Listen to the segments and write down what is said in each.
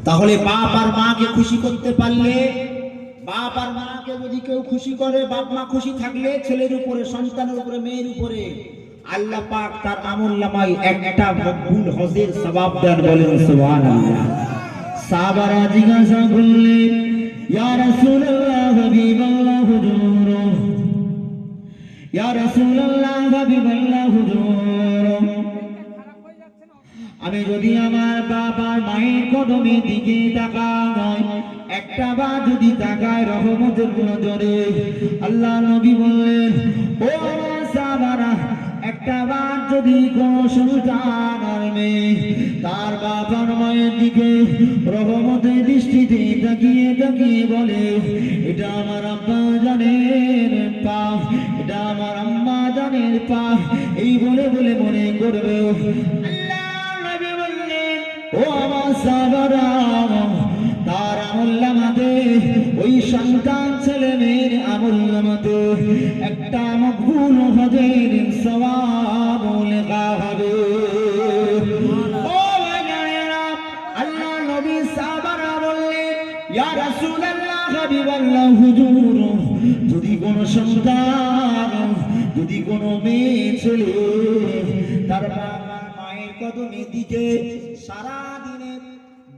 তাহলে বাপ আর মাকে খুশি করতে পারলে, বাপ আর মাকে যদি কেউ খুশি করে, বাপ মা খুশি থাকলে ছেলের উপরে, সন্তানের উপরে, মেয়ের উপরে আল্লাহ পাক তার আমলনামায় একটা মকবুল হজের সওয়াব দেন। বলেন সুবহানাল্লাহ। সাহাবারা জিজ্ঞাসা করলেন, ইয়া রাসূলুল্লাহ হাবিবাল্লাহ হুজুর, ইয়া রাসূলুল্লাহ হাবিবাল্লাহ হুজুর, আমি যদি আমার বাবা মায়ের কদমের দিকে তাকাই, একটা বার যদি তাকায় রহমতের নজরে, আল্লাহ নবী বললেন, ও আমার সাহাবারা, একটা বার যদি কোন সন্তান আর মেয়ে তার বাবার মায়ের দিকে রহমতের দৃষ্টিতে তাকিয়ে তাকিয়ে বলে, এটা আমার আব্বা জানের পা, এটা আমার আম্মা জানের পা, এই বলে বলে মনে করবে, ও আমার সাহাবারা, তার আমলনামাতে, ওই সন্তান ছেলে মেয়ের আমলনামাতে একটা মকবুল হজের সওয়াব লেখা হবে। ও ভাইরা, আল্লাহ নবী সাহাবারা বললেন, ইয়া রাসূলুল্লাহ হাবিবাল্লাহ হুজুর, যদি কোন সন্তান, যদি কোন মেয়ে ছেলে তার বাবা মায়ের কদমের দিকে সারা দিনে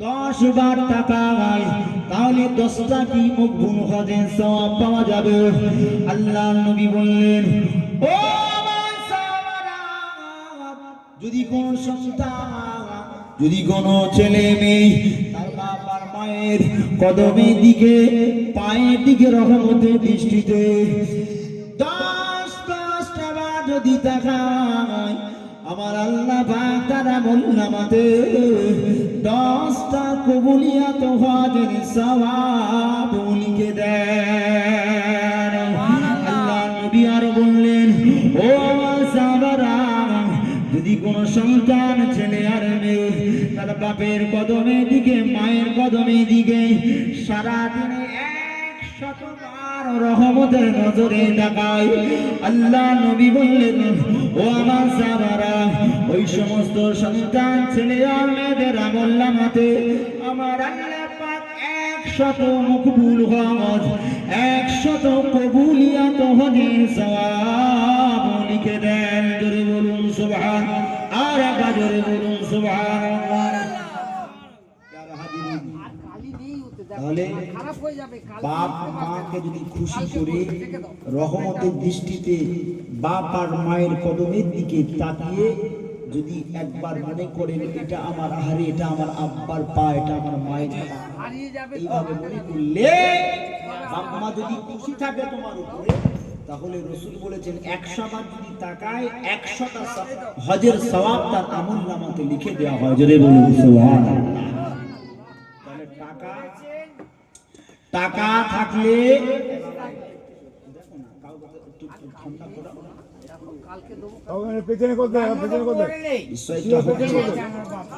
10 বার তাকায়, তাহলে 10টা কি মকবুল হজের সওয়াব পাওয়া যাবে। আল্লাহ নবী বললেন, ও আমার সাহাবারা, যদি কোন সন্তান, যদি কোন ছেলে মেয়ে তার বাবার মায়ের কদমের দিকে, পায়ের দিকে রহমতের দৃষ্টিতে 10টা বার যদি তাকায়, আমার আল্লাহ পাক তার আমলনামাতে 10টা কবুলিয়াত হজের সওয়াব লিখে দেন। আল্লাহ নবী আর বললেন, ও আমার সাহাবারা, যদি কোন সন্তান ছেলে আর মেয়ে তার বাপের কদমের দিকে, মায়ের কদমের দিকে সারা দিনে 100 বার রহমতের নজরে তাকায়, আল্লাহ নবী বললেন, ও আমার সাহাবারা, ওই সমস্ত সন্তান ছেলে আর মেয়েদের আমলনামাতে আমার আল্লাহ পাক 100 মকবুল হজ, 100 কবুলিয়াত হজের সওয়াব লিখে দেন। জোরে বলুন সুবহান, আর একবার জোরে বলুন সুবহানাল্লাহ। তাহলে বাপ মাকে যদি খুশি করে রহমতের দৃষ্টিতে বাপ আর মায়ের কদমের দিকে তাকিয়ে যদি একবার মনে করেন, এটা আমার আহারে, এটা আমার আব্বার পা, এটা আমার মায়ের পা, এইভাবে মনে করলে বাপ মা যদি খুশি থাকে তোমার উপরে, তাহলে রাসূল বলেছেন 100 বার যদি তাকায় 100টা হজের সওয়াব তার আমলনামাতে লিখে দেওয়া হয়। জোরে বলুন সুবহানাল্লাহ। তাহলে টাকা থাকলে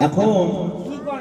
এখন